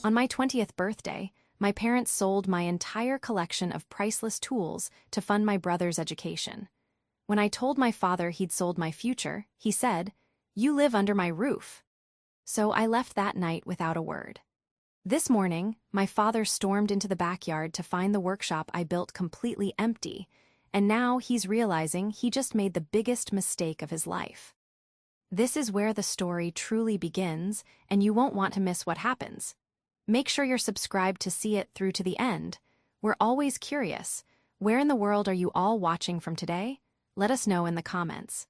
On my 20th birthday, my parents sold my entire collection of priceless tools to fund my brother's education. When I told my father he'd sold my future, he said, "You live under my roof." So I left that night without a word. This morning, my father stormed into the backyard to find the workshop I built completely empty, and now he's realizing he just made the biggest mistake of his life. This is where the story truly begins, and you won't want to miss what happens. Make sure you're subscribed to see it through to the end. We're always curious. Where in the world are you all watching from today? Let us know in the comments.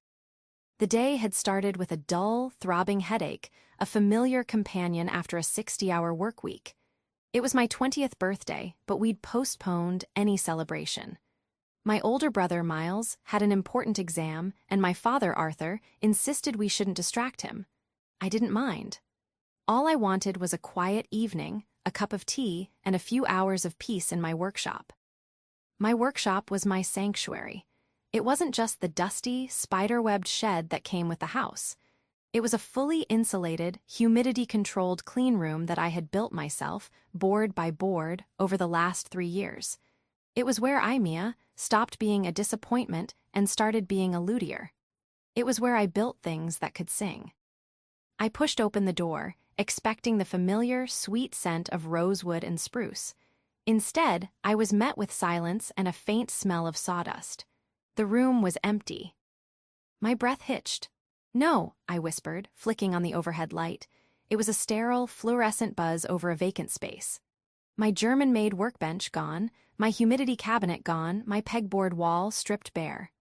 The day had started with a dull, throbbing headache, a familiar companion after a 60-hour work week. It was my 20th birthday, but we'd postponed any celebration. My older brother, Miles, had an important exam, and my father, Arthur, insisted we shouldn't distract him. I didn't mind. All I wanted was a quiet evening, a cup of tea, and a few hours of peace in my workshop. My workshop was my sanctuary. It wasn't just the dusty, spider-webbed shed that came with the house. It was a fully insulated, humidity-controlled clean room that I had built myself, board by board, over the last 3 years. It was where I, Mia, stopped being a disappointment and started being a luthier. It was where I built things that could sing. I pushed open the door, expecting the familiar, sweet scent of rosewood and spruce. Instead, I was met with silence and a faint smell of sawdust. The room was empty. My breath hitched. "No," I whispered, flicking on the overhead light. It was a sterile, fluorescent buzz over a vacant space. My German-made workbench gone, my humidity cabinet gone, my pegboard wall stripped bare.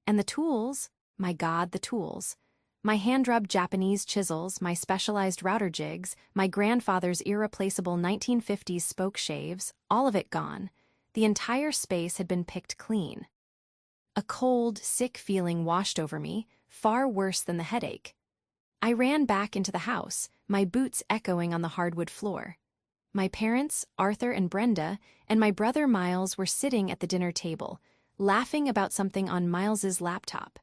And the tools? My God, the tools. My hand-rubbed Japanese chisels, my specialized router jigs, my grandfather's irreplaceable 1950s spoke shaves, all of it gone. The entire space had been picked clean. A cold, sick feeling washed over me, far worse than the headache. I ran back into the house, my boots echoing on the hardwood floor. My parents, Arthur and Brenda, and my brother Miles were sitting at the dinner table, laughing about something on Miles's laptop.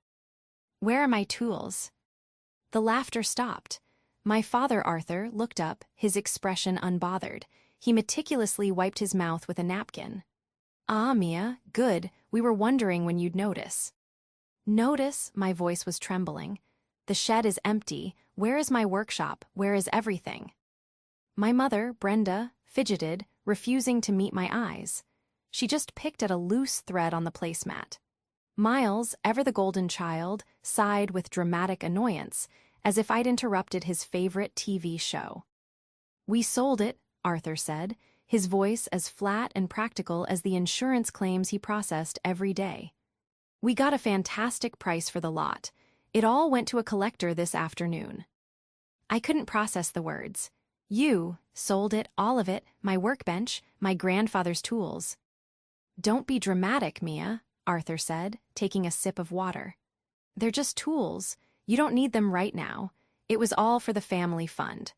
"Where are my tools?" The laughter stopped. My father, Arthur, looked up, his expression unbothered. He meticulously wiped his mouth with a napkin. "Ah, Mia, good. We were wondering when you'd notice." "Notice?" My voice was trembling. "The shed is empty. Where is my workshop? Where is everything?" My mother, Brenda, fidgeted, refusing to meet my eyes. She just picked at a loose thread on the placemat. Miles, ever the golden child, sighed with dramatic annoyance, as if I'd interrupted his favorite TV show. "We sold it," Arthur said, his voice as flat and practical as the insurance claims he processed every day. "We got a fantastic price for the lot. It all went to a collector this afternoon." I couldn't process the words. "You sold it, all of it, my workbench, my grandfather's tools." "Don't be dramatic, Mia," Arthur said, taking a sip of water. "They're just tools. You don't need them right now. It was all for the family fund.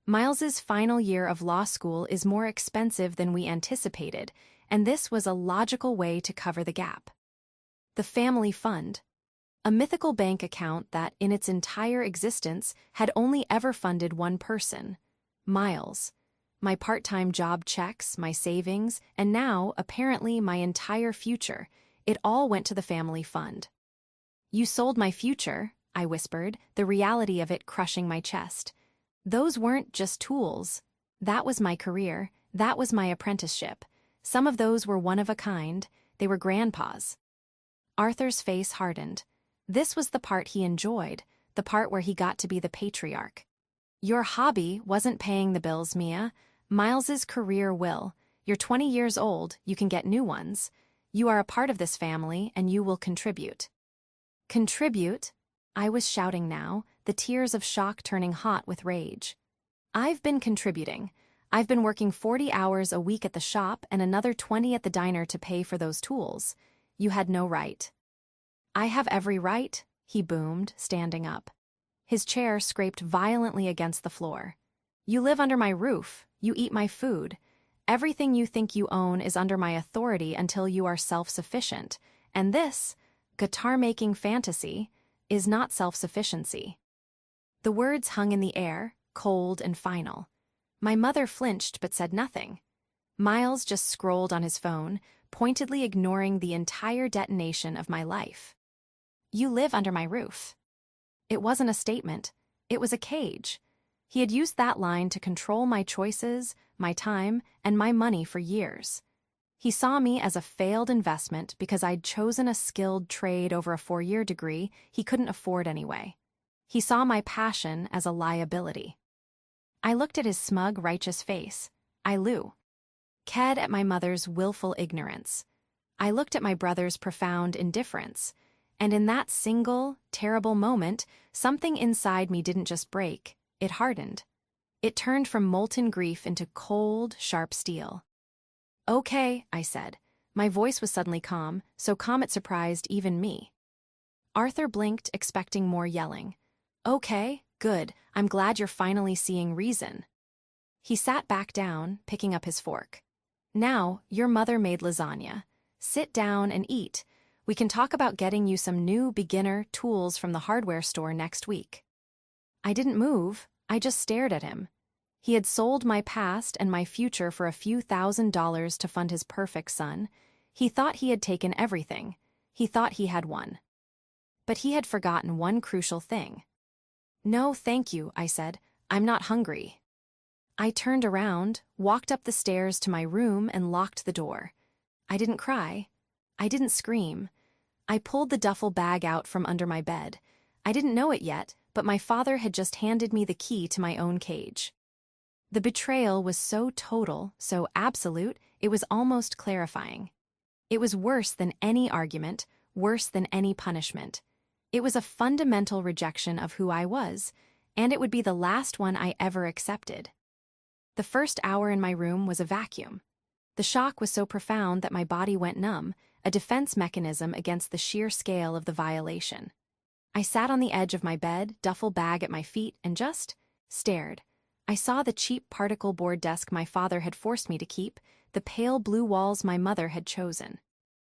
Miles's final year of law school is more expensive than we anticipated, and this was a logical way to cover the gap." The family fund. A mythical bank account that, in its entire existence, had only ever funded one person, Miles. My part-time job checks, my savings, and now, apparently, my entire future. It all went to the family fund. "You sold my future," I whispered, the reality of it crushing my chest. "Those weren't just tools. That was my career. That was my apprenticeship. Some of those were one of a kind. They were Grandpa's." Arthur's face hardened. This was the part he enjoyed, the part where he got to be the patriarch. "Your hobby wasn't paying the bills, Mia. Miles's career will. You're 20 years old, you can get new ones. You are a part of this family, and you will contribute." "Contribute?" I was shouting now, the tears of shock turning hot with rage. "I've been contributing. I've been working 40 hours a week at the shop and another 20 at the diner to pay for those tools. You had no right." "I have every right," he boomed, standing up. His chair scraped violently against the floor. "You live under my roof. You eat my food. Everything you think you own is under my authority until you are self-sufficient. And this, guitar-making fantasy, is not self-sufficiency." The words hung in the air, cold and final. My mother flinched but said nothing. Miles just scrolled on his phone, pointedly ignoring the entire detonation of my life. You live under my roof. It wasn't a statement. It was a cage. He had used that line to control my choices, my time, and my money for years. He saw me as a failed investment because I'd chosen a skilled trade over a 4-year degree he couldn't afford anyway. He saw my passion as a liability. I looked at his smug, righteous face. I ked at my mother's willful ignorance. I looked at my brother's profound indifference. And in that single, terrible moment, something inside me didn't just break, it hardened. It turned from molten grief into cold, sharp steel. Okay, I said. My voice was suddenly calm, so calm it surprised even me. Arthur blinked, expecting more yelling. Okay, good, I'm glad you're finally seeing reason. He sat back down, picking up his fork. Now, your mother made lasagna. Sit down and eat. We can talk about getting you some new beginner tools from the hardware store next week. I didn't move, I just stared at him. He had sold my past and my future for a few $1,000s to fund his perfect son. He thought he had taken everything. He thought he had won. But he had forgotten one crucial thing. No, thank you, I said. I'm not hungry. I turned around, walked up the stairs to my room, and locked the door. I didn't cry. I didn't scream. I pulled the duffel bag out from under my bed. I didn't know it yet, but my father had just handed me the key to my own cage. The betrayal was so total, so absolute, it was almost clarifying. It was worse than any argument, worse than any punishment. It was a fundamental rejection of who I was, and it would be the last one I ever accepted. The first hour in my room was a vacuum. The shock was so profound that my body went numb, a defense mechanism against the sheer scale of the violation. I sat on the edge of my bed, duffel bag at my feet, and just stared. I saw the cheap particle board desk my father had forced me to keep, the pale blue walls my mother had chosen.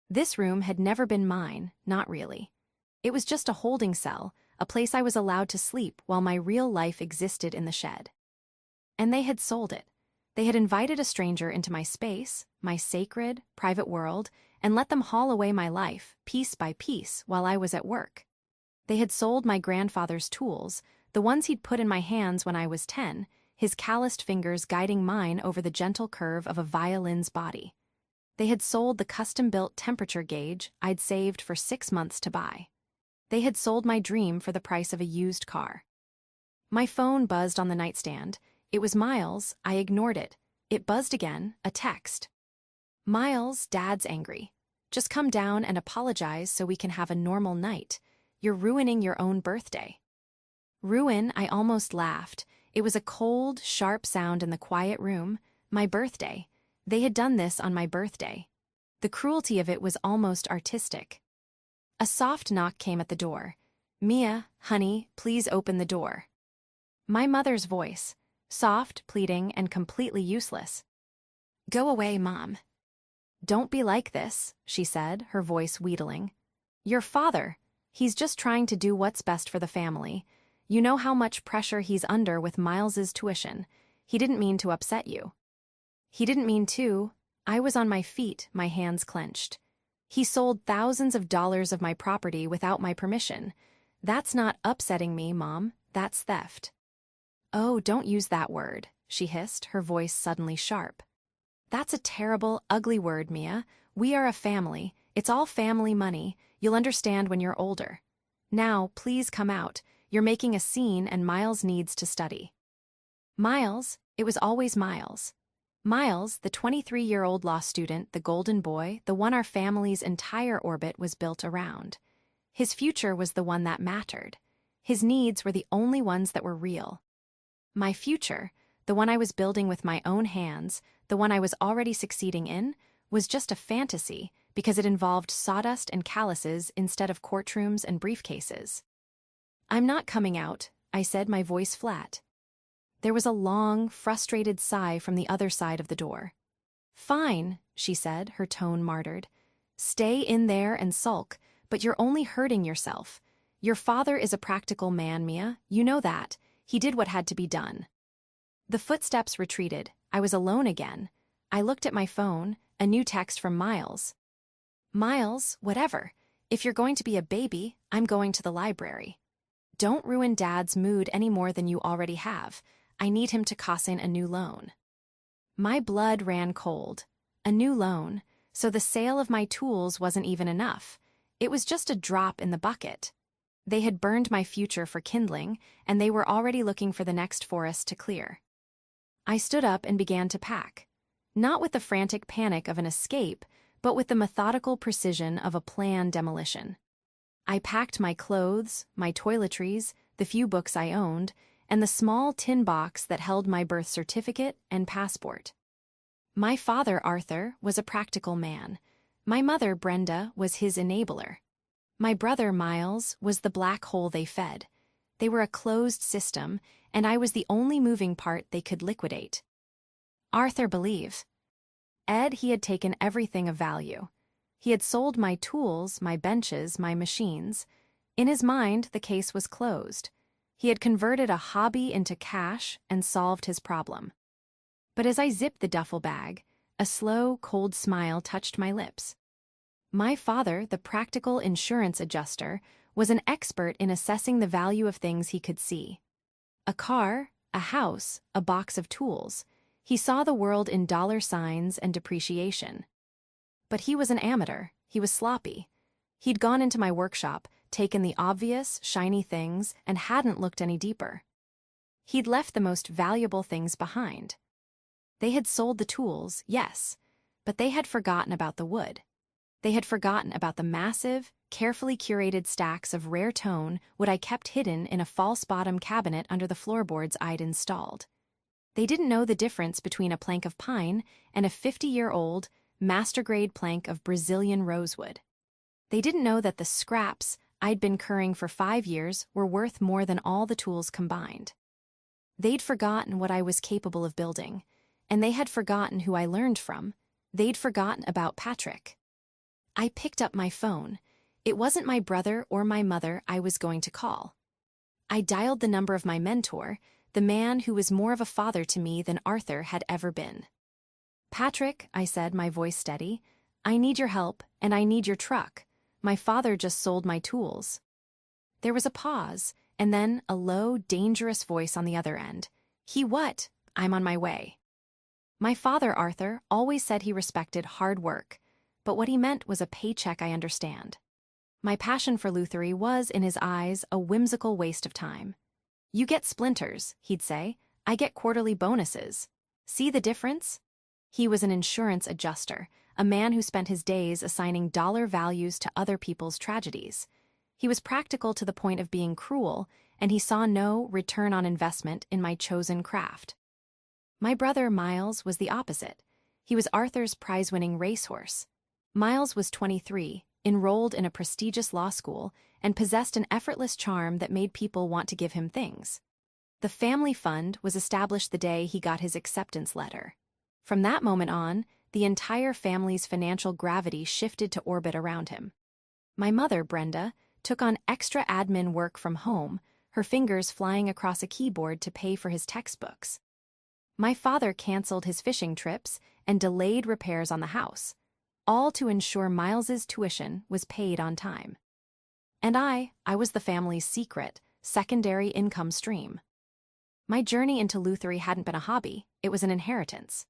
This room had never been mine, not really. It was just a holding cell, a place I was allowed to sleep while my real life existed in the shed. And they had sold it. They had invited a stranger into my space, my sacred, private world, and let them haul away my life, piece by piece, while I was at work. They had sold my grandfather's tools, the ones he'd put in my hands when I was 10, his calloused fingers guiding mine over the gentle curve of a violin's body. They had sold the custom-built temperature gauge I'd saved for 6 months to buy. They had sold my dream for the price of a used car. My phone buzzed on the nightstand. It was Miles. I ignored it. It buzzed again, a text. Miles, Dad's angry. Just come down and apologize so we can have a normal night. You're ruining your own birthday. Ruin, I almost laughed. It was a cold, sharp sound in the quiet room. My birthday. They had done this on my birthday. The cruelty of it was almost artistic. A soft knock came at the door. Mia, honey, please open the door. My mother's voice, soft, pleading, and completely useless. Go away, Mom. Don't be like this, she said, her voice wheedling. Your father, he's just trying to do what's best for the family. You know how much pressure he's under with Miles's tuition. He didn't mean to upset you. He didn't mean to. I was on my feet, my hands clenched. He sold thousands of dollars of my property without my permission. That's not upsetting me, Mom. That's theft. Oh, don't use that word, she hissed, her voice suddenly sharp. That's a terrible, ugly word, Mia. We are a family. It's all family money. You'll understand when you're older. Now, please come out. You're making a scene and Miles needs to study. Miles? It was always Miles. Miles, the 23-year-old law student, the golden boy, the one our family's entire orbit was built around. His future was the one that mattered. His needs were the only ones that were real. My future, the one I was building with my own hands, the one I was already succeeding in, was just a fantasy because it involved sawdust and calluses instead of courtrooms and briefcases. I'm not coming out, I said, my voice flat. There was a long, frustrated sigh from the other side of the door. Fine, she said, her tone martyred. Stay in there and sulk, but you're only hurting yourself. Your father is a practical man, Mia. You know that. He did what had to be done. The footsteps retreated. I was alone again. I looked at my phone, a new text from Miles. Miles, whatever. If you're going to be a baby, I'm going to the library. Don't ruin Dad's mood any more than you already have. I need him to cosign a new loan. My blood ran cold. A new loan, so the sale of my tools wasn't even enough. It was just a drop in the bucket. They had burned my future for kindling, and they were already looking for the next forest to clear. I stood up and began to pack. Not with the frantic panic of an escape, but with the methodical precision of a planned demolition. I packed my clothes, my toiletries, the few books I owned, and the small tin box that held my birth certificate and passport. My father, Arthur, was a practical man. My mother, Brenda, was his enabler. My brother, Miles, was the black hole they fed. They were a closed system, and I was the only moving part they could liquidate. Arthur believe. Ed, he had taken everything of value. He had sold my tools, my benches, my machines. In his mind, the case was closed. He had converted a hobby into cash and solved his problem. But as I zipped the duffel bag, a slow, cold smile touched my lips. My father, the practical insurance adjuster, was an expert in assessing the value of things he could see. A car, a house, a box of tools. He saw the world in dollar signs and depreciation. But he was an amateur. He was sloppy. He'd gone into my workshop, taken the obvious, shiny things, and hadn't looked any deeper. He'd left the most valuable things behind. They had sold the tools, yes, but they had forgotten about the wood. They had forgotten about the massive, carefully curated stacks of rare tone wood I kept hidden in a false-bottom cabinet under the floorboards I'd installed. They didn't know the difference between a plank of pine and a 50-year-old, master-grade plank of Brazilian rosewood. They didn't know that the scraps I'd been currying for 5 years were worth more than all the tools combined. They'd forgotten what I was capable of building, and they had forgotten who I learned from. They'd forgotten about Patrick. I picked up my phone. It wasn't my brother or my mother I was going to call. I dialed the number of my mentor, the man who was more of a father to me than Arthur had ever been. Patrick, I said, my voice steady, I need your help, and I need your truck. My father just sold my tools. There was a pause, and then a low, dangerous voice on the other end. He what? I'm on my way. My father, Arthur, always said he respected hard work, but what he meant was a paycheck I understand. My passion for lutherie was, in his eyes, a whimsical waste of time. You get splinters, he'd say. I get quarterly bonuses. See the difference? He was an insurance adjuster, a man who spent his days assigning dollar values to other people's tragedies. He was practical to the point of being cruel, and he saw no return on investment in my chosen craft. My brother, Miles, was the opposite. He was Arthur's prize-winning racehorse. Miles was 23, enrolled in a prestigious law school, and possessed an effortless charm that made people want to give him things. The family fund was established the day he got his acceptance letter. From that moment on, the entire family's financial gravity shifted to orbit around him. My mother, Brenda, took on extra admin work from home, her fingers flying across a keyboard to pay for his textbooks. My father canceled his fishing trips and delayed repairs on the house, all to ensure Miles's tuition was paid on time. And I was the family's secret, secondary income stream. My journey into lutherie hadn't been a hobby, it was an inheritance.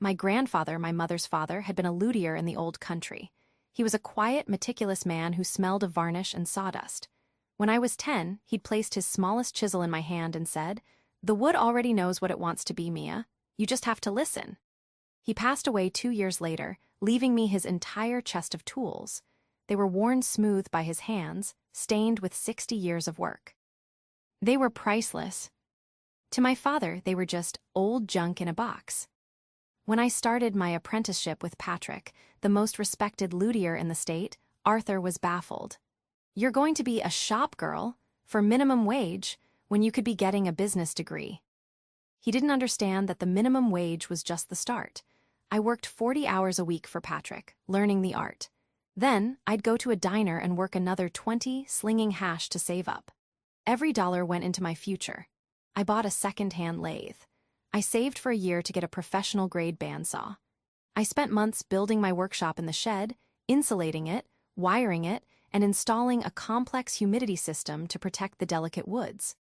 My grandfather, my mother's father, had been a luthier in the old country. He was a quiet, meticulous man who smelled of varnish and sawdust. When I was 10, he'd placed his smallest chisel in my hand and said, "The wood already knows what it wants to be, Mia. You just have to listen." He passed away 2 years later, leaving me his entire chest of tools. They were worn smooth by his hands, stained with 60 years of work. They were priceless. To my father, they were just old junk in a box. When I started my apprenticeship with Patrick, the most respected luthier in the state, Arthur was baffled. "You're going to be a shop girl, for minimum wage, when you could be getting a business degree." He didn't understand that the minimum wage was just the start. I worked 40 hours a week for Patrick, learning the art. Then, I'd go to a diner and work another 20, slinging hash to save up. Every dollar went into my future. I bought a second-hand lathe. I saved for a year to get a professional-grade bandsaw. I spent months building my workshop in the shed, insulating it, wiring it, and installing a complex humidity system to protect the delicate woods.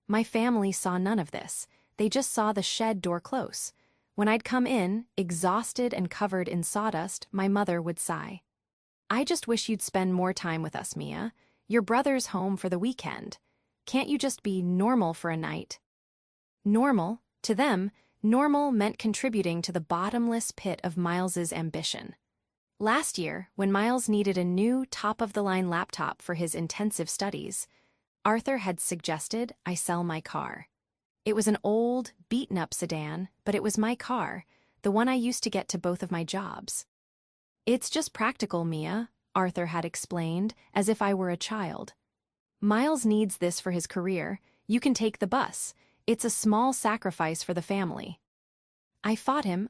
My family saw none of this. They just saw the shed door close. When I'd come in, exhausted and covered in sawdust, my mother would sigh. "I just wish you'd spend more time with us, Mia. Your brother's home for the weekend. Can't you just be normal for a night?" Normal, to them, normal meant contributing to the bottomless pit of Miles's ambition. Last year, when Miles needed a new top-of-the-line laptop for his intensive studies, Arthur had suggested I sell my car. It was an old, beaten-up sedan, but it was my car, the one I used to get to both of my jobs. "It's just practical, Mia," Arthur had explained, as if I were a child. "Miles needs this for his career. You can take the bus. It's a small sacrifice for the family." I fought him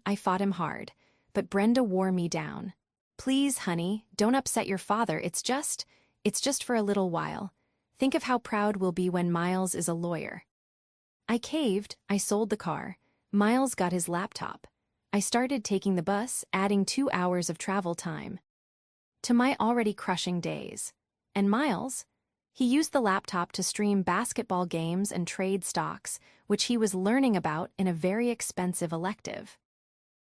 hard, but Brenda wore me down. "Please, honey, don't upset your father. It's just for a little while. Think of how proud we'll be when Miles is a lawyer." I caved. I sold the car. Miles got his laptop. I started taking the bus, adding 2 hours of travel time to my already crushing days. And Miles? He used the laptop to stream basketball games and trade stocks, which he was learning about in a very expensive elective.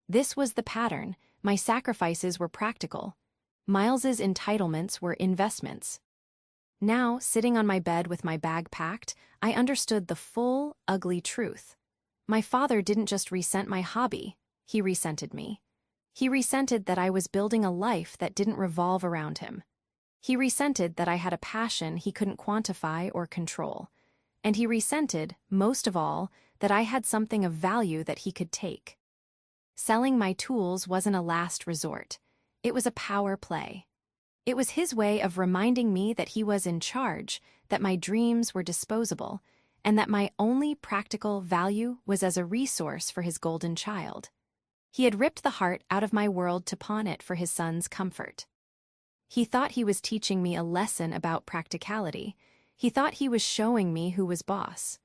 This was the pattern. My sacrifices were practical. Miles's entitlements were investments. Now, sitting on my bed with my bag packed, I understood the full, ugly truth. My father didn't just resent my hobby, he resented me. He resented that I was building a life that didn't revolve around him. He resented that I had a passion he couldn't quantify or control. And he resented, most of all, that I had something of value that he could take. Selling my tools wasn't a last resort. It was a power play. It was his way of reminding me that he was in charge, that my dreams were disposable, and that my only practical value was as a resource for his golden child. He had ripped the heart out of my world to pawn it for his son's comfort. He thought he was teaching me a lesson about practicality. He thought he was showing me who was boss.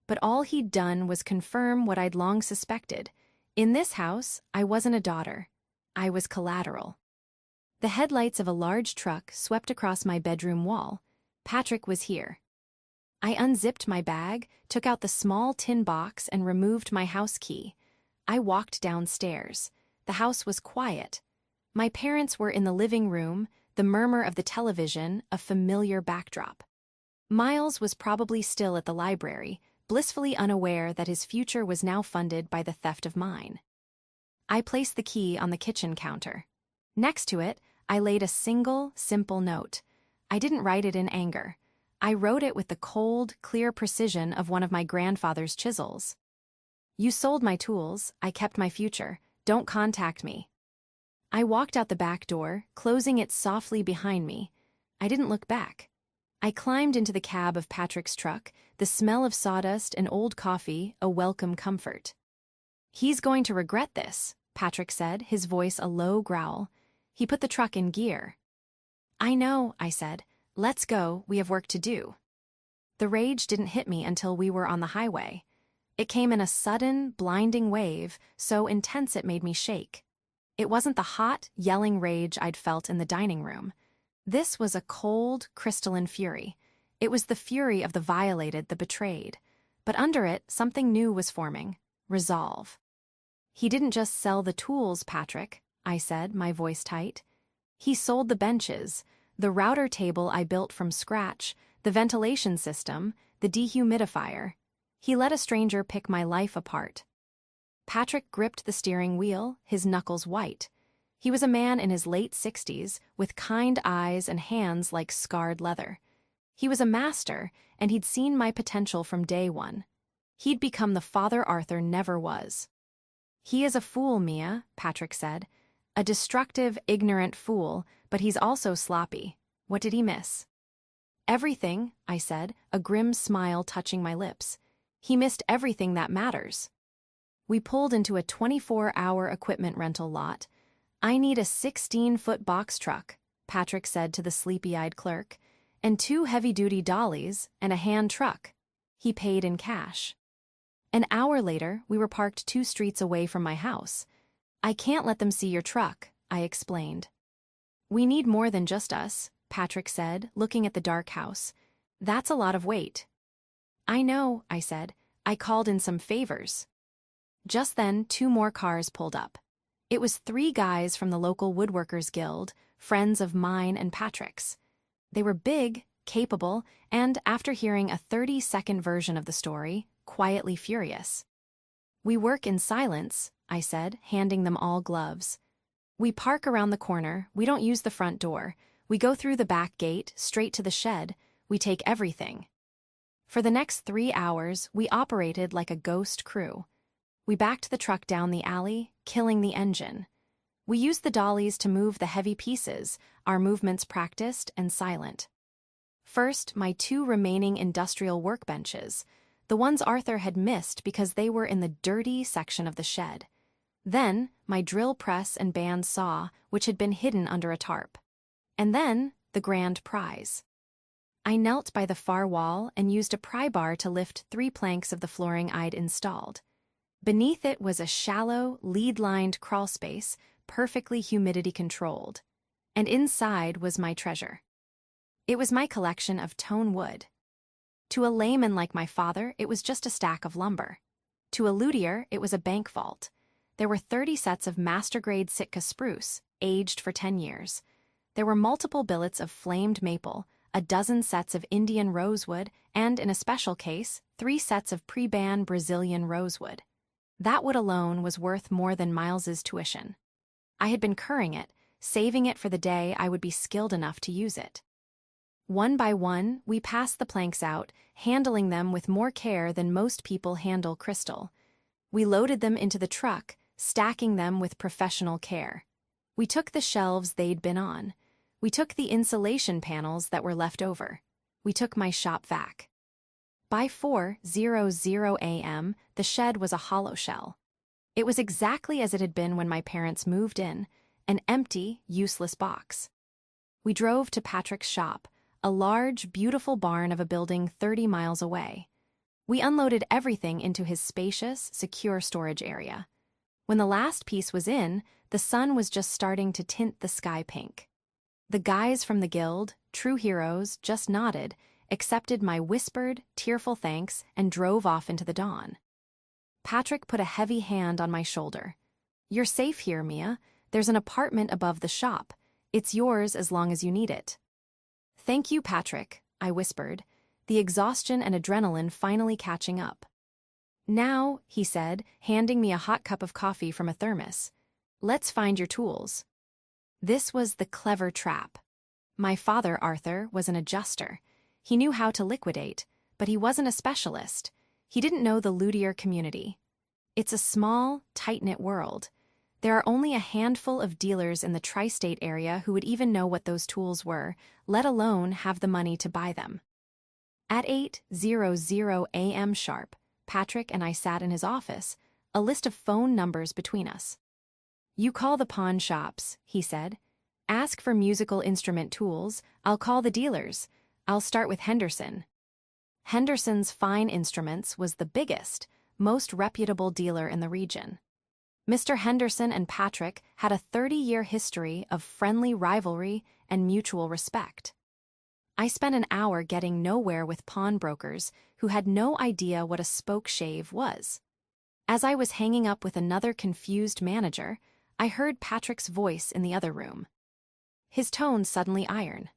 But all he'd done was confirm what I'd long suspected. In this house, I wasn't a daughter. I was collateral. The headlights of a large truck swept across my bedroom wall. Patrick was here. I unzipped my bag, took out the small tin box, and removed my house key. I walked downstairs. The house was quiet. My parents were in the living room, the murmur of the television, a familiar backdrop. Miles was probably still at the library, blissfully unaware that his future was now funded by the theft of mine. I placed the key on the kitchen counter. Next to it, I laid a single, simple note. I didn't write it in anger. I wrote it with the cold, clear precision of one of my grandfather's chisels. "You sold my tools, I kept my future. Don't contact me." I walked out the back door, closing it softly behind me. I didn't look back. I climbed into the cab of Patrick's truck, the smell of sawdust and old coffee a welcome comfort. "He's going to regret this," Patrick said, his voice a low growl. He put the truck in gear. "I know," I said. "Let's go, we have work to do." The rage didn't hit me until we were on the highway. It came in a sudden, blinding wave, so intense it made me shake. It wasn't the hot, yelling rage I'd felt in the dining room. This was a cold, crystalline fury. It was the fury of the violated, the betrayed. But under it, something new was forming. Resolve. "He didn't just sell the tools, Patrick," I said, my voice tight. "He sold the benches, the router table I built from scratch, the ventilation system, the dehumidifier. He let a stranger pick my life apart." Patrick gripped the steering wheel, his knuckles white. He was a man in his late 60s, with kind eyes and hands like scarred leather. He was a master, and he'd seen my potential from day one. He'd become the father Arthur never was. "He is a fool, Mia," Patrick said. "A destructive, ignorant fool, but he's also sloppy. What did he miss?" "Everything," I said, a grim smile touching my lips. "He missed everything that matters." We pulled into a 24-hour equipment rental lot. "I need a 16-foot box truck," Patrick said to the sleepy-eyed clerk, "and 2 heavy-duty dollies and a hand truck." He paid in cash. An hour later, we were parked 2 streets away from my house. I can't let them see your truck, I explained. We need more than just us, Patrick said, looking at the dark house. That's a lot of weight. I know, I said. I called in some favors. Just then, 2 more cars pulled up. It was 3 guys from the local Woodworkers Guild, friends of mine and Patrick's. They were big, capable, and, after hearing a 30-second version of the story, quietly furious. We work in silence, I said, handing them all gloves. We park around the corner, we don't use the front door. We go through the back gate, straight to the shed. We take everything. For the next 3 hours, we operated like a ghost crew. We backed the truck down the alley, killing the engine. We used the dollies to move the heavy pieces, our movements practiced and silent. First, my 2 remaining industrial workbenches, the ones Arthur had missed because they were in the dirty section of the shed. Then, my drill press and band saw, which had been hidden under a tarp. And then, the grand prize. I knelt by the far wall and used a pry bar to lift 3 planks of the flooring I'd installed. Beneath it was a shallow, lead-lined crawlspace, perfectly humidity-controlled. And inside was my treasure. It was my collection of tone wood. To a layman like my father, it was just a stack of lumber. To a luthier, it was a bank vault. There were 30 sets of master-grade Sitka spruce, aged for 10 years. There were multiple billets of flamed maple, a dozen sets of Indian rosewood, and, in a special case, 3 sets of pre-ban Brazilian rosewood. That wood alone was worth more than Miles's tuition. I had been curing it, saving it for the day I would be skilled enough to use it. One by one, we passed the planks out, handling them with more care than most people handle crystal. We loaded them into the truck, stacking them with professional care. We took the shelves they'd been on. We took the insulation panels that were left over. We took my shop vac. By 4:00 a.m., the shed was a hollow shell. It was exactly as it had been when my parents moved in, an empty, useless box. We drove to Patrick's shop, a large, beautiful barn of a building 30 miles away. We unloaded everything into his spacious, secure storage area. When the last piece was in, the sun was just starting to tint the sky pink. The guys from the guild, true heroes, just nodded, accepted my whispered, tearful thanks, and drove off into the dawn. Patrick put a heavy hand on my shoulder. "You're safe here, Mia. There's an apartment above the shop. It's yours as long as you need it." "Thank you, Patrick," I whispered, the exhaustion and adrenaline finally catching up. "Now," he said, handing me a hot cup of coffee from a thermos, "let's find your tools." This was the clever trap. My father, Arthur, was an adjuster. He knew how to liquidate, but he wasn't a specialist. He didn't know the luthier community. It's a small, tight-knit world. There are only a handful of dealers in the tri-state area who would even know what those tools were, let alone have the money to buy them. At 8:00 a.m. sharp, Patrick and I sat in his office, a list of phone numbers between us. "You call the pawn shops," he said. "Ask for musical instrument tools. I'll call the dealers. I'll start with Henderson." Henderson's Fine Instruments was the biggest, most reputable dealer in the region. Mr. Henderson and Patrick had a 30-year history of friendly rivalry and mutual respect. I spent an hour getting nowhere with pawnbrokers who had no idea what a spoke shave was. As I was hanging up with another confused manager, I heard Patrick's voice in the other room. His tone suddenly iron.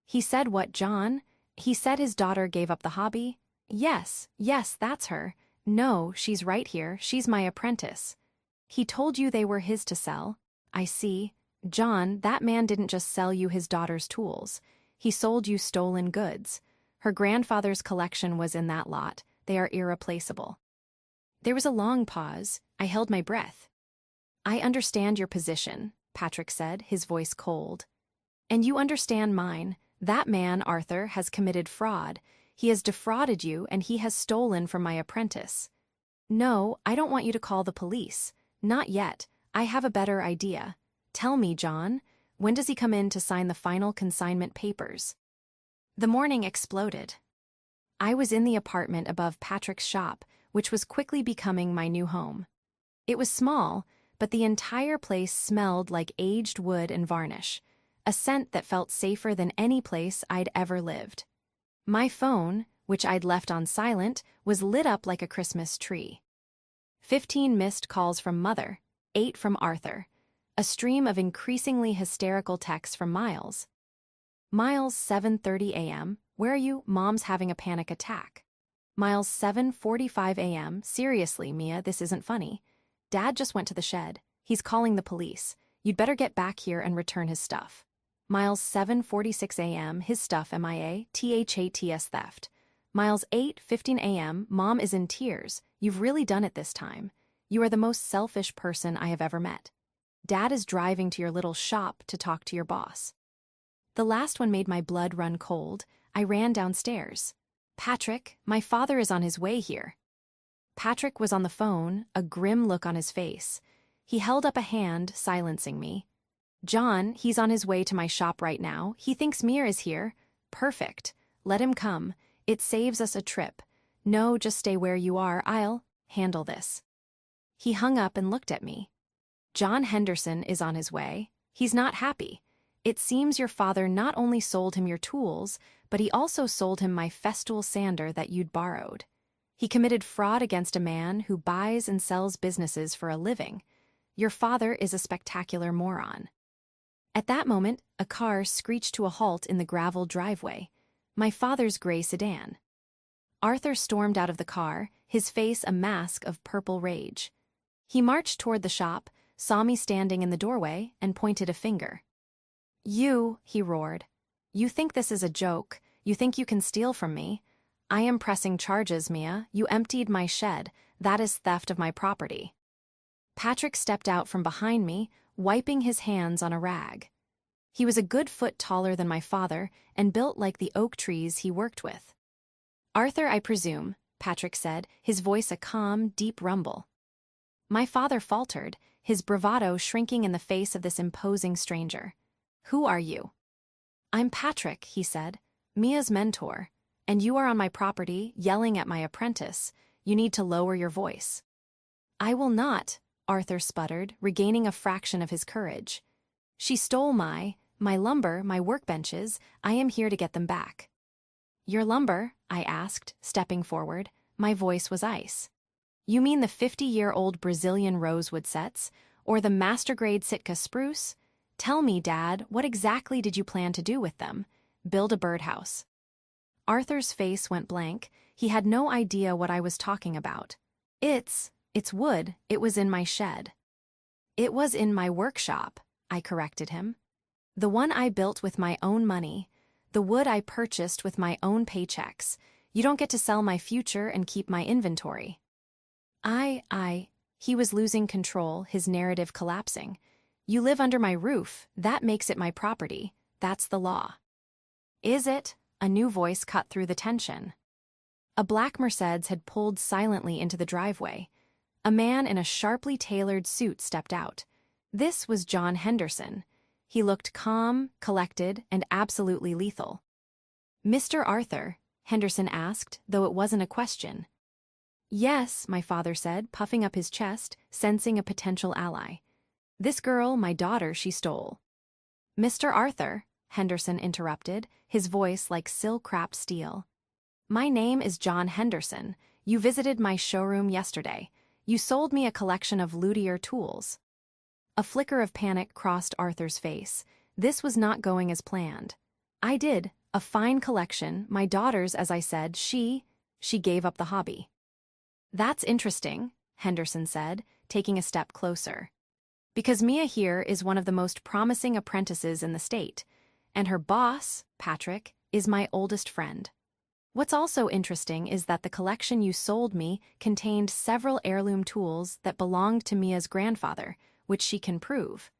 "He said what, John? He said his daughter gave up the hobby? Yes, that's her. No, she's right here. She's my apprentice. He told you they were his to sell. I see. John, that man didn't just sell you his daughter's tools. He sold you stolen goods. Her grandfather's collection was in that lot. They are irreplaceable." There was a long pause. I held my breath. "I understand your position," Patrick said, his voice cold. "And you understand mine. That man, Arthur, has committed fraud. He has defrauded you, and he has stolen from my apprentice. No, I don't want you to call the police. Not yet. I have a better idea. Tell me, John, when does he come in to sign the final consignment papers?" The morning exploded. I was in the apartment above Patrick's shop, which was quickly becoming my new home. It was small, but the entire place smelled like aged wood and varnish, a scent that felt safer than any place I'd ever lived. My phone, which I'd left on silent, was lit up like a Christmas tree. 15 missed calls from Mother, 8 from Arthur, a stream of increasingly hysterical texts from Miles. Miles, 7:30 a.m., where are you? Mom's having a panic attack. Miles, 7:45 a.m., seriously, Mia, this isn't funny. Dad just went to the shed. He's calling the police. You'd better get back here and return his stuff. Miles, 7:46 a.m., his stuff MIA, THATS theft. Miles, 8:15 a.m., Mom is in tears. You've really done it this time. You are the most selfish person I have ever met. Dad is driving to your little shop to talk to your boss. The last one made my blood run cold. I ran downstairs. Patrick, my father is on his way here. Patrick was on the phone, a grim look on his face. He held up a hand, silencing me. John, he's on his way to my shop right now. He thinks Mia is here. Perfect. Let him come. It saves us a trip. No, just stay where you are. I'll handle this. He hung up and looked at me. John Henderson is on his way. He's not happy. It seems your father not only sold him your tools, but he also sold him my Festool sander that you'd borrowed. He committed fraud against a man who buys and sells businesses for a living. Your father is a spectacular moron. At that moment, a car screeched to a halt in the gravel driveway. My father's gray sedan. Arthur stormed out of the car, his face a mask of purple rage. He marched toward the shop, saw me standing in the doorway, and pointed a finger. You, he roared. You think this is a joke. You think you can steal from me. I am pressing charges, Mia. You emptied my shed. That is theft of my property. Patrick stepped out from behind me, wiping his hands on a rag. He was a good foot taller than my father and built like the oak trees he worked with. Arthur, I presume, Patrick said, his voice a calm, deep rumble. My father faltered, his bravado shrinking in the face of this imposing stranger. Who are you? I'm Patrick, he said, Mia's mentor, and you are on my property, yelling at my apprentice. You need to lower your voice. I will not, Arthur sputtered, regaining a fraction of his courage. She stole my lumber, my workbenches. I am here to get them back. Your lumber? I asked, stepping forward. My voice was ice. You mean the 50-year-old Brazilian rosewood sets, or the master-grade Sitka spruce? Tell me, Dad, what exactly did you plan to do with them? Build a birdhouse. Arthur's face went blank. He had no idea what I was talking about. It's wood. It was in my shed. It was in my workshop, I corrected him. The one I built with my own money. The wood I purchased with my own paychecks. You don't get to sell my future and keep my inventory. He was losing control, his narrative collapsing. You live under my roof. That makes it my property. That's the law. Is it? A new voice cut through the tension. A black Mercedes had pulled silently into the driveway. A man in a sharply tailored suit stepped out. This was John Henderson. He looked calm, collected, and absolutely lethal. Mr. Arthur? Henderson asked, though it wasn't a question. Yes, my father said, puffing up his chest, sensing a potential ally. This girl, my daughter, she stole. Mr. Arthur, Henderson interrupted, his voice like silk-wrapped steel. My name is John Henderson. You visited my showroom yesterday. You sold me a collection of luthier tools. A flicker of panic crossed Arthur's face. This was not going as planned. I did. A fine collection. My daughter's, as I said, she gave up the hobby. That's interesting, Henderson said, taking a step closer. Because Mia here is one of the most promising apprentices in the state, and her boss, Patrick, is my oldest friend. What's also interesting is that the collection you sold me contained several heirloom tools that belonged to Mia's grandfather, which she can prove.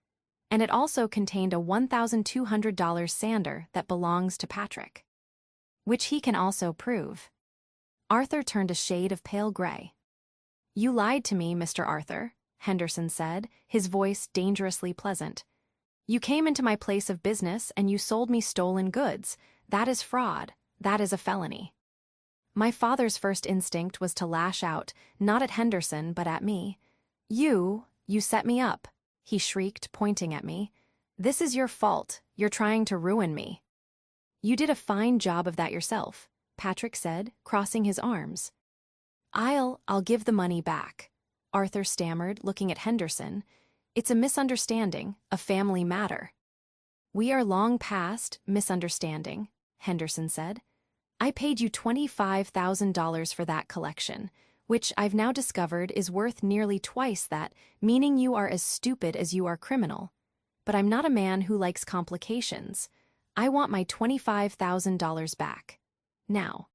And it also contained a $1,200 sander that belongs to Patrick, which he can also prove. Arthur turned a shade of pale gray. You lied to me, Mr. Arthur, Henderson said, his voice dangerously pleasant. You came into my place of business and you sold me stolen goods. That is fraud. That is a felony. My father's first instinct was to lash out, not at Henderson but at me. You set me up," he shrieked, pointing at me. "This is your fault. You're trying to ruin me." "You did a fine job of that yourself," Patrick said, crossing his arms. I'll give the money back," Arthur stammered, looking at Henderson. "It's a misunderstanding, a family matter." "We are long past misunderstanding," Henderson said. "I paid you $25,000 for that collection, which I've now discovered is worth nearly twice that, meaning you are as stupid as you are criminal. But I'm not a man who likes complications. I want my $25,000 back. Now."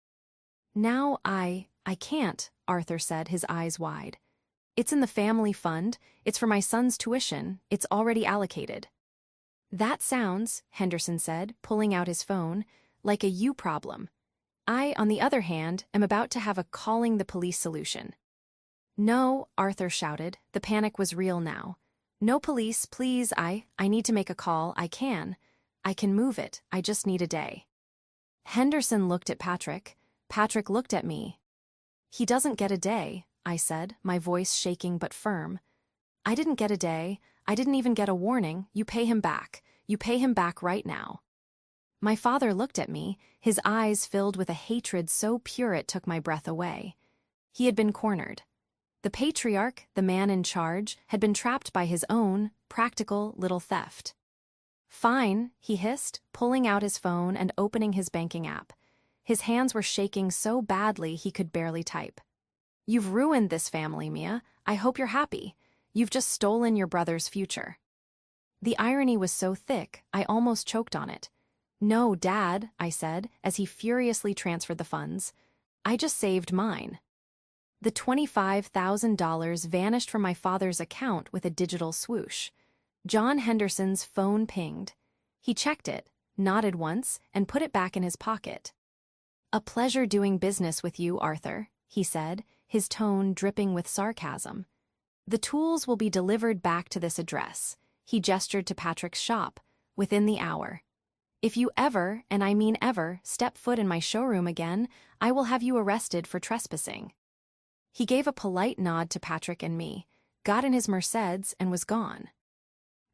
"Now I can't," Arthur said, his eyes wide. "It's in the family fund, it's for my son's tuition, it's already allocated." "That sounds," Henderson said, pulling out his phone, "like a you problem. I, on the other hand, am about to have a calling the police solution." "No," Arthur shouted. The panic was real now. "No police, please, I need to make a call, I can move it, I just need a day." Henderson looked at Patrick. Patrick looked at me. "He doesn't get a day," I said, my voice shaking but firm. "I didn't get a day, I didn't even get a warning, you pay him back. You pay him back right now." My father looked at me, his eyes filled with a hatred so pure it took my breath away. He had been cornered. The patriarch, the man in charge, had been trapped by his own, practical little theft. "Fine," he hissed, pulling out his phone and opening his banking app. His hands were shaking so badly he could barely type. "You've ruined this family, Mia. I hope you're happy. You've just stolen your brother's future." The irony was so thick, I almost choked on it. "No, Dad," I said, as he furiously transferred the funds. "I just saved mine." The $25,000 vanished from my father's account with a digital swoosh. John Henderson's phone pinged. He checked it, nodded once, and put it back in his pocket. "A pleasure doing business with you, Arthur," he said, his tone dripping with sarcasm. "The tools will be delivered back to this address," he gestured to Patrick's shop, "within the hour. If you ever, and I mean ever, step foot in my showroom again, I will have you arrested for trespassing." He gave a polite nod to Patrick and me, got in his Mercedes, and was gone.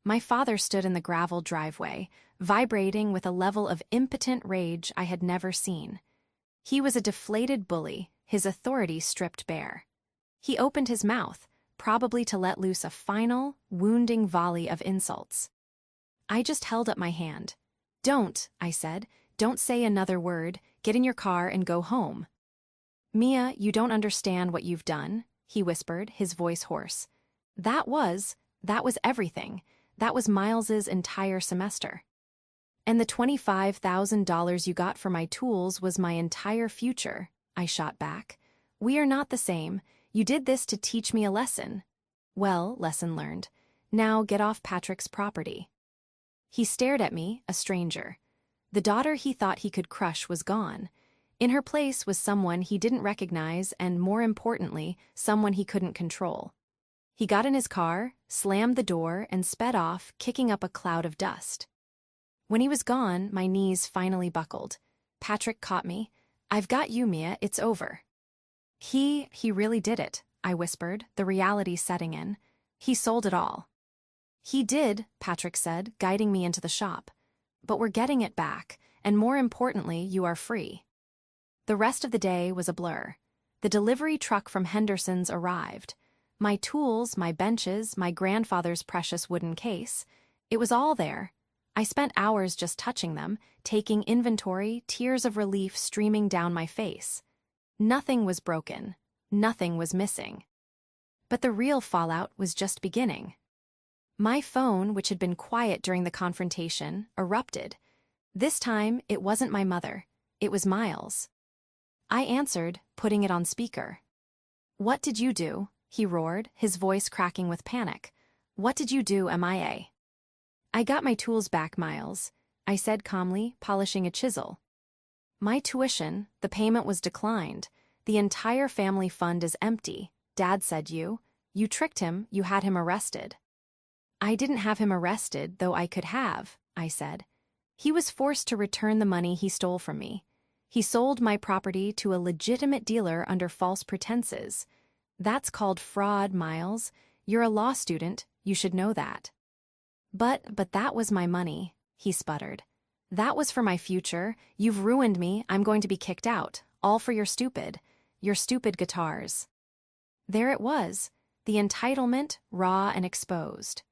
My father stood in the gravel driveway, vibrating with a level of impotent rage I had never seen. He was a deflated bully, his authority stripped bare. He opened his mouth, probably to let loose a final, wounding volley of insults. I just held up my hand. "Don't," I said, "don't say another word, get in your car and go home." "Mia, you don't understand what you've done," he whispered, his voice hoarse. That was everything. That was Miles's entire semester. "And the $25,000 you got for my tools was my entire future," I shot back. "We are not the same. You did this to teach me a lesson." "Well, lesson learned. Now get off Patrick's property." He stared at me, a stranger. The daughter he thought he could crush was gone. In her place was someone he didn't recognize and, more importantly, someone he couldn't control. He got in his car, slammed the door, and sped off, kicking up a cloud of dust. When he was gone, my knees finally buckled. Patrick caught me. "I've got you, Mia, it's over." He really did it," I whispered, the reality setting in. "He sold it all." "He did," Patrick said, guiding me into the shop. "But we're getting it back, and more importantly, you are free." The rest of the day was a blur. The delivery truck from Henderson's arrived. My tools, my benches, my grandfather's precious wooden case. It was all there. I spent hours just touching them, taking inventory, tears of relief streaming down my face. Nothing was broken. Nothing was missing. But the real fallout was just beginning. My phone, which had been quiet during the confrontation, erupted. This time, it wasn't my mother. It was Miles. I answered, putting it on speaker. "What did you do?" he roared, his voice cracking with panic. "What did you do, MIA?" "I got my tools back, Miles," I said calmly, polishing a chisel. "My tuition, the payment was declined. The entire family fund is empty. Dad said you tricked him, you had him arrested." "I didn't have him arrested, though I could have," I said. "He was forced to return the money he stole from me. He sold my property to a legitimate dealer under false pretenses. That's called fraud, Miles. You're a law student, you should know that. But that was my money, he sputtered. That was for my future. You've ruined me. I'm going to be kicked out. All for your stupid guitars. There it was, the entitlement, raw and exposed.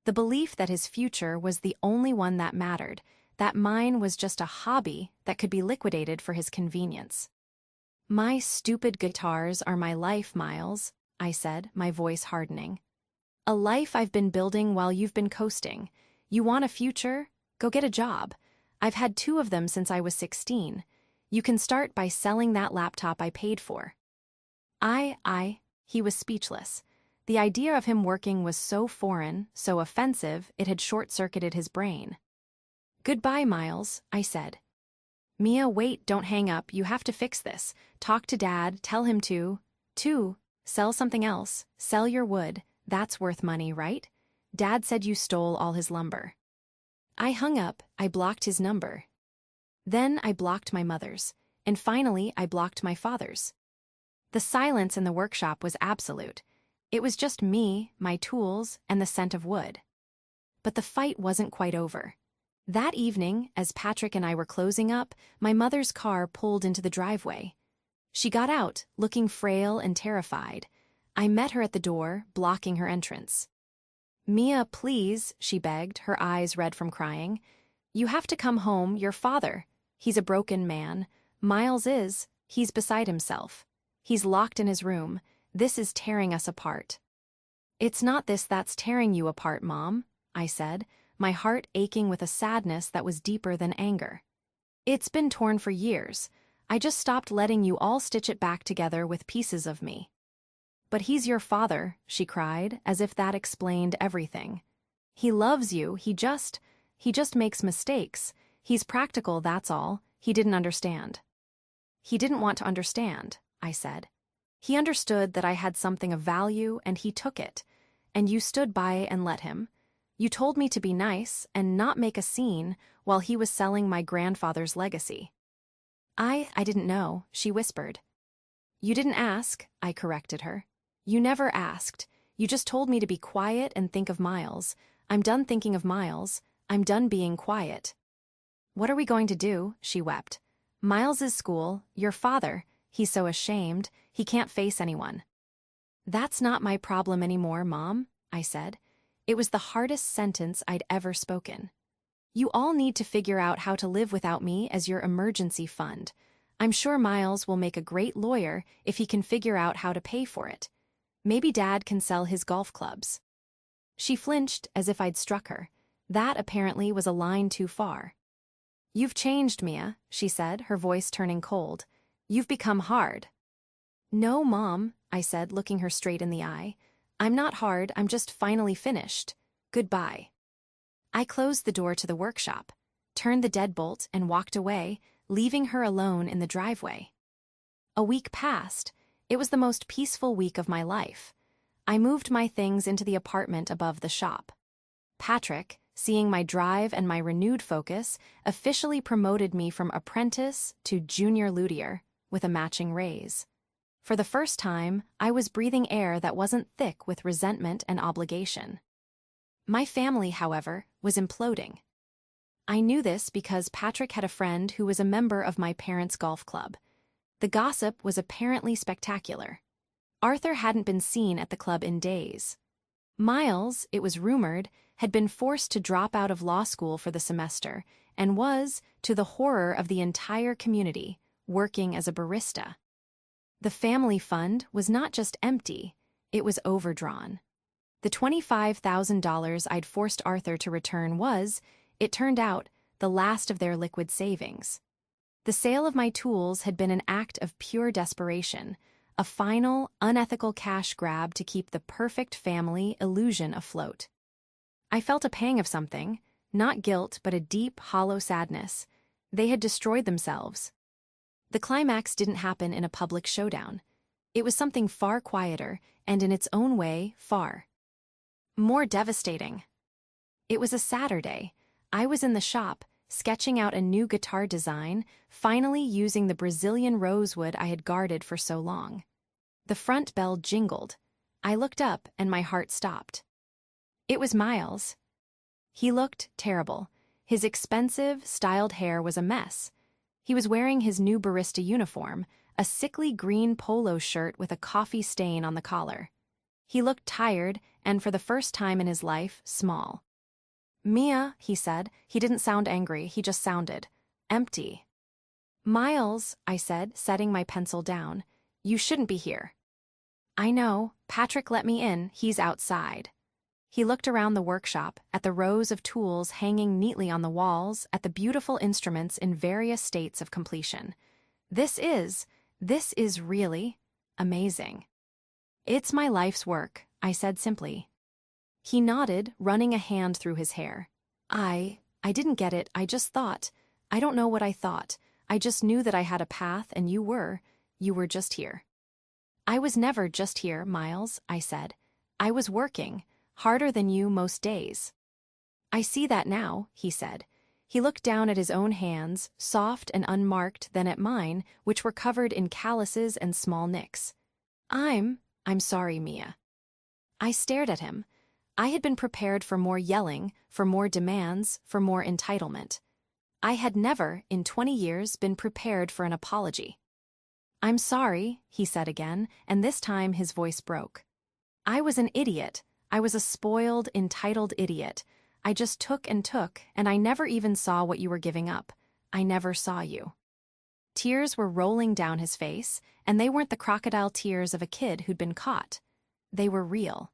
The belief that his future was the only one that mattered, that mine was just a hobby that could be liquidated for his convenience. My stupid guitars are my life, Miles, I said, my voice hardening. A life I've been building while you've been coasting. You want a future? Go get a job. I've had 2 of them since I was 16. You can start by selling that laptop I paid for. He was speechless. The idea of him working was so foreign, so offensive, it had short-circuited his brain. Goodbye, Miles, I said. Mia, wait, don't hang up. You have to fix this. Talk to Dad, tell him to sell something else. Sell your wood. That's worth money, right? Dad said you stole all his lumber. I hung up, I blocked his number. Then I blocked my mother's, and finally I blocked my father's. The silence in the workshop was absolute. It was just me, my tools, and the scent of wood. But the fight wasn't quite over. That evening, as Patrick and I were closing up, my mother's car pulled into the driveway. She got out, looking frail and terrified. I met her at the door, blocking her entrance. Mia, please, she begged, her eyes red from crying. You have to come home, your father. He's a broken man. Miles is. He's beside himself. He's locked in his room. This is tearing us apart. It's not this that's tearing you apart, Mom, I said, my heart aching with a sadness that was deeper than anger. It's been torn for years. I just stopped letting you all stitch it back together with pieces of me. But he's your father, she cried, as if that explained everything. He loves you, he just makes mistakes. He's practical, that's all. He didn't understand. He didn't want to understand, I said. He understood that I had something of value and he took it. And you stood by and let him. You told me to be nice and not make a scene while he was selling my grandfather's legacy. I didn't know, she whispered. You didn't ask, I corrected her. You never asked. You just told me to be quiet and think of Miles. I'm done thinking of Miles. I'm done being quiet. What are we going to do? She wept. Miles's school, your father, he's so ashamed, he can't face anyone. That's not my problem anymore, Mom, I said. It was the hardest sentence I'd ever spoken. You all need to figure out how to live without me as your emergency fund. I'm sure Miles will make a great lawyer if he can figure out how to pay for it. Maybe Dad can sell his golf clubs. She flinched as if I'd struck her. That apparently was a line too far. You've changed, Mia, she said, her voice turning cold. You've become hard. No, Mom, I said, looking her straight in the eye. I'm not hard, I'm just finally finished. Goodbye. I closed the door to the workshop, turned the deadbolt, and walked away, leaving her alone in the driveway. A week passed. It was the most peaceful week of my life. I moved my things into the apartment above the shop. Patrick, seeing my drive and my renewed focus, officially promoted me from apprentice to junior luthier, with a matching raise. For the first time, I was breathing air that wasn't thick with resentment and obligation. My family, however, was imploding. I knew this because Patrick had a friend who was a member of my parents' golf club. The gossip was apparently spectacular. Arthur hadn't been seen at the club in days. Miles, it was rumored, had been forced to drop out of law school for the semester and was, to the horror of the entire community, working as a barista. The family fund was not just empty, it was overdrawn. The $25,000 I'd forced Arthur to return was, it turned out, the last of their liquid savings. The sale of my tools had been an act of pure desperation, a final, unethical cash grab to keep the perfect family illusion afloat. I felt a pang of something, not guilt but a deep, hollow sadness. They had destroyed themselves. The climax didn't happen in a public showdown. It was something far quieter and, in its own way, far more devastating. It was a Saturday. I was in the shop, sketching out a new guitar design, finally using the Brazilian rosewood I had guarded for so long. The front bell jingled. I looked up and my heart stopped. It was Miles. He looked terrible. His expensive, styled hair was a mess. He was wearing his new barista uniform, a sickly green polo shirt with a coffee stain on the collar. He looked tired and, for the first time in his life, small. "Mia," he said. He didn't sound angry, he just sounded empty. "Miles," I said, setting my pencil down. "You shouldn't be here." "I know. Patrick let me in. He's outside." He looked around the workshop, at the rows of tools hanging neatly on the walls, at the beautiful instruments in various states of completion. This is really amazing." "It's my life's work," I said simply. He nodded, running a hand through his hair. I didn't get it. I just thought. I don't know what I thought. I just knew that I had a path and you were just here." "I was never just here, Miles," I said. "I was working, harder than you most days." "I see that now," he said. He looked down at his own hands, soft and unmarked, then at mine, which were covered in calluses and small nicks. I'm sorry, Mia." I stared at him. I had been prepared for more yelling, for more demands, for more entitlement. I had never, in 20 years, been prepared for an apology. "I'm sorry," he said again, and this time his voice broke. "I was an idiot. I was a spoiled, entitled idiot. I just took, and I never even saw what you were giving up. I never saw you." Tears were rolling down his face, and they weren't the crocodile tears of a kid who'd been caught. They were real.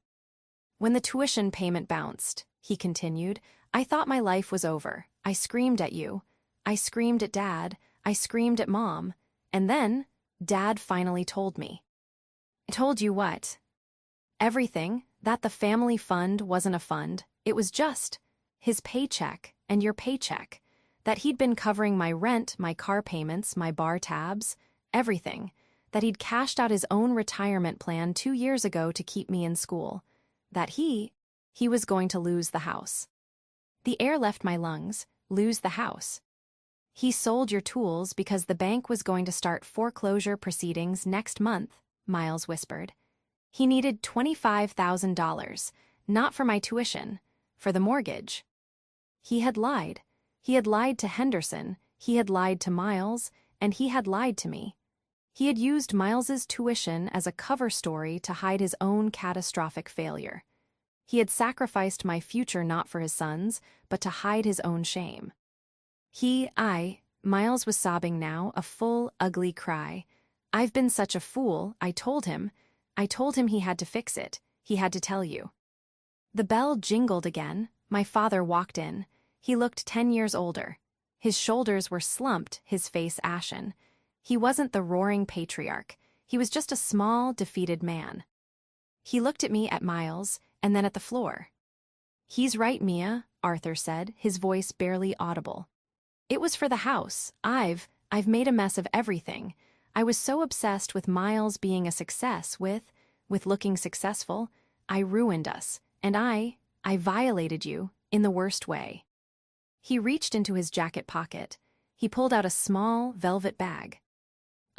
"When the tuition payment bounced," he continued, "I thought my life was over. I screamed at you. I screamed at Dad. I screamed at Mom. And then, Dad finally told me." "Told you what?" "Everything, that the family fund wasn't a fund. It was just his paycheck and your paycheck. That he'd been covering my rent, my car payments, my bar tabs, everything. That he'd cashed out his own retirement plan 2 years ago to keep me in school. That he was going to lose the house." The air left my lungs. Lose the house. "He sold your tools because the bank was going to start foreclosure proceedings next month," Miles whispered. "He needed $25,000, not for my tuition, for the mortgage." He had lied. He had lied to Henderson, he had lied to Miles, and he had lied to me. He had used Miles's tuition as a cover story to hide his own catastrophic failure. He had sacrificed my future not for his son's, but to hide his own shame. Miles was sobbing now, a full, ugly cry. "I've been such a fool, I told him he had to fix it, he had to tell you." The bell jingled again. My father walked in. He looked 10 years older. His shoulders were slumped, his face ashen. He wasn't the roaring patriarch. He was just a small, defeated man. He looked at me, at Miles, and then at the floor. "He's right, Mia," Arthur said, his voice barely audible. "It was for the house. I've made a mess of everything. I was so obsessed with Miles being a success, with looking successful. I ruined us, and I violated you in the worst way." He reached into his jacket pocket. He pulled out a small, velvet bag.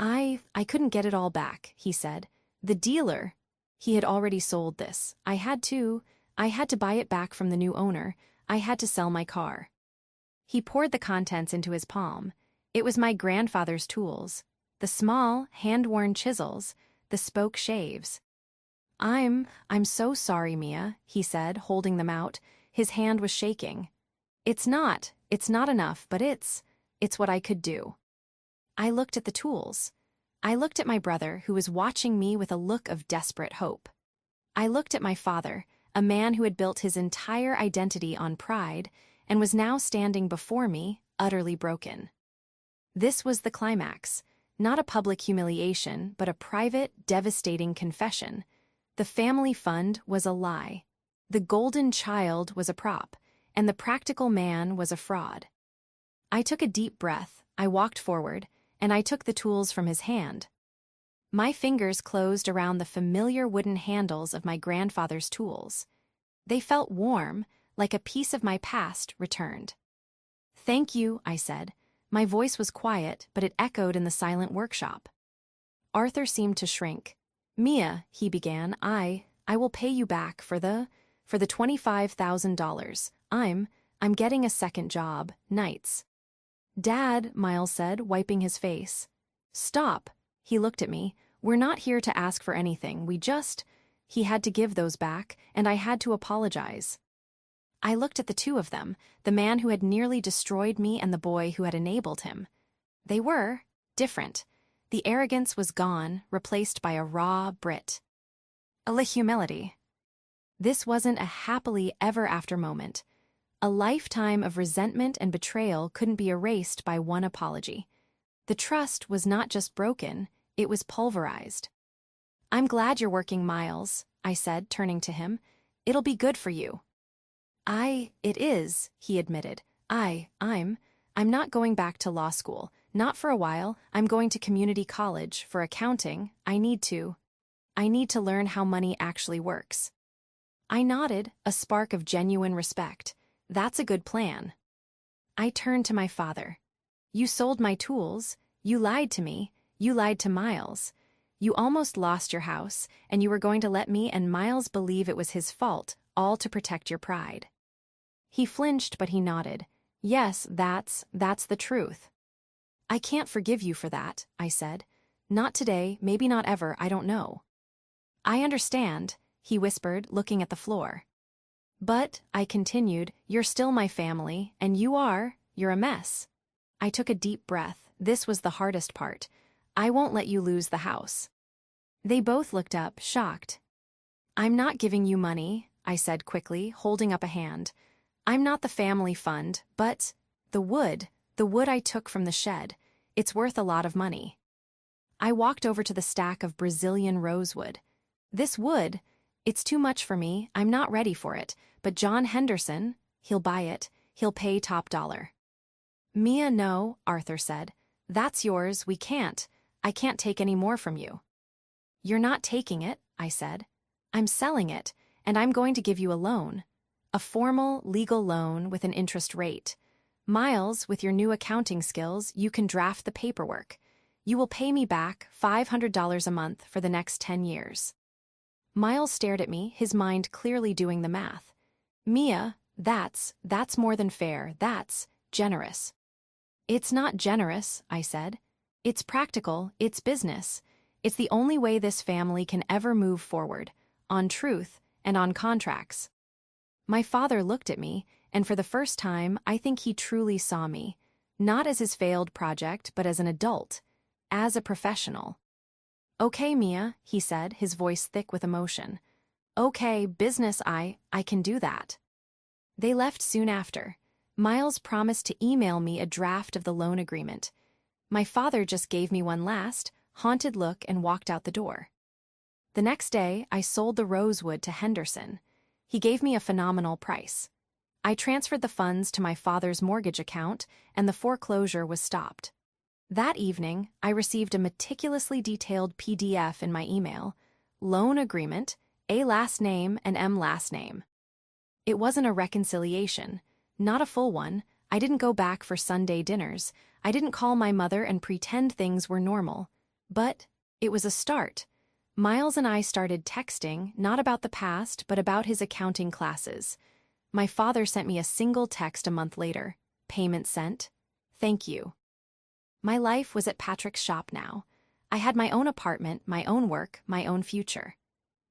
I couldn't get it all back," he said. "The dealer, he had already sold this. I had to buy it back from the new owner. I had to sell my car." He poured the contents into his palm. It was my grandfather's tools. The small, hand-worn chisels, the spoke shaves. I'm so sorry, Mia," he said, holding them out. His hand was shaking. It's not enough, but it's what I could do." I looked at the tools. I looked at my brother, who was watching me with a look of desperate hope. I looked at my father, a man who had built his entire identity on pride, and was now standing before me, utterly broken. This was the climax, not a public humiliation, but a private, devastating confession. The family fund was a lie. The golden child was a prop, and the practical man was a fraud. I took a deep breath, I walked forward, and I took the tools from his hand. My fingers closed around the familiar wooden handles of my grandfather's tools. They felt warm, like a piece of my past returned. Thank you, I said. My voice was quiet, but it echoed in the silent workshop. Arthur seemed to shrink. Mia, he began, I will pay you back for the $25,000. I'm getting a second job, nights. Dad, Miles said, wiping his face. Stop. He looked at me. We're not here to ask for anything, He had to give those back, and I had to apologize. I looked at the two of them, the man who had nearly destroyed me and the boy who had enabled him. They were different. The arrogance was gone, replaced by a raw Brit. A humility. This wasn't a happily ever after moment. A lifetime of resentment and betrayal couldn't be erased by one apology. The trust was not just broken, it was pulverized. I'm glad you're working, Miles, I said, turning to him. It'll be good for you. It is, he admitted. I'm not going back to law school. Not for a while. I'm going to community college for accounting. I need to learn how money actually works. I nodded, a spark of genuine respect. That's a good plan. I turned to my father. You sold my tools. You lied to me. You lied to Miles. You almost lost your house, and you were going to let me and Miles believe it was his fault, all to protect your pride. He flinched, but he nodded. Yes, that's the truth. I can't forgive you for that, I said. Not today, maybe not ever, I don't know. I understand, he whispered, looking at the floor. But, I continued, you're still my family, and you're a mess. I took a deep breath. This was the hardest part. I won't let you lose the house. They both looked up, shocked. I'm not giving you money, I said quickly, holding up a hand. I'm not the family fund, but the wood I took from the shed, it's worth a lot of money. I walked over to the stack of Brazilian rosewood. This wood, it's too much for me, I'm not ready for it, but John Henderson, he'll buy it, he'll pay top dollar. Mia, no, Arthur said. That's yours, I can't take any more from you. You're not taking it, I said. I'm selling it, and I'm going to give you a loan. A formal, legal loan with an interest rate. Miles, with your new accounting skills, you can draft the paperwork. You will pay me back $500 a month for the next 10 years. Miles stared at me, his mind clearly doing the math. Mia, that's more than fair, that's generous. It's not generous, I said. It's practical, it's business. It's the only way this family can ever move forward, on truth and on contracts. My father looked at me, and for the first time, I think he truly saw me, not as his failed project, but as an adult, as a professional. Okay, Mia, he said, his voice thick with emotion. Okay, business, I can do that. They left soon after. Miles promised to email me a draft of the loan agreement. My father just gave me one last, haunted look and walked out the door. The next day, I sold the rosewood to Henderson. He gave me a phenomenal price. I transferred the funds to my father's mortgage account, and the foreclosure was stopped. That evening, I received a meticulously detailed PDF in my email. Loan agreement, A last name and M last name. It wasn't a reconciliation, not a full one. I didn't go back for Sunday dinners. I didn't call my mother and pretend things were normal. But it was a start. Miles and I started texting, not about the past, but about his accounting classes. My father sent me a single text a month later. Payment sent. Thank you. My life was at Patrick's shop now. I had my own apartment, my own work, my own future.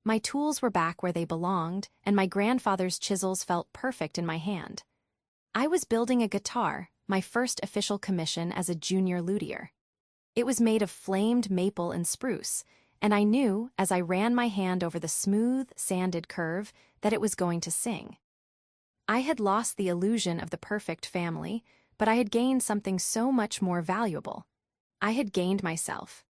My tools were back where they belonged, and my grandfather's chisels felt perfect in my hand. I was building a guitar, my first official commission as a junior luthier. It was made of flamed maple and spruce, and I knew, as I ran my hand over the smooth, sanded curve, that it was going to sing. I had lost the illusion of the perfect family, but I had gained something so much more valuable. I had gained myself.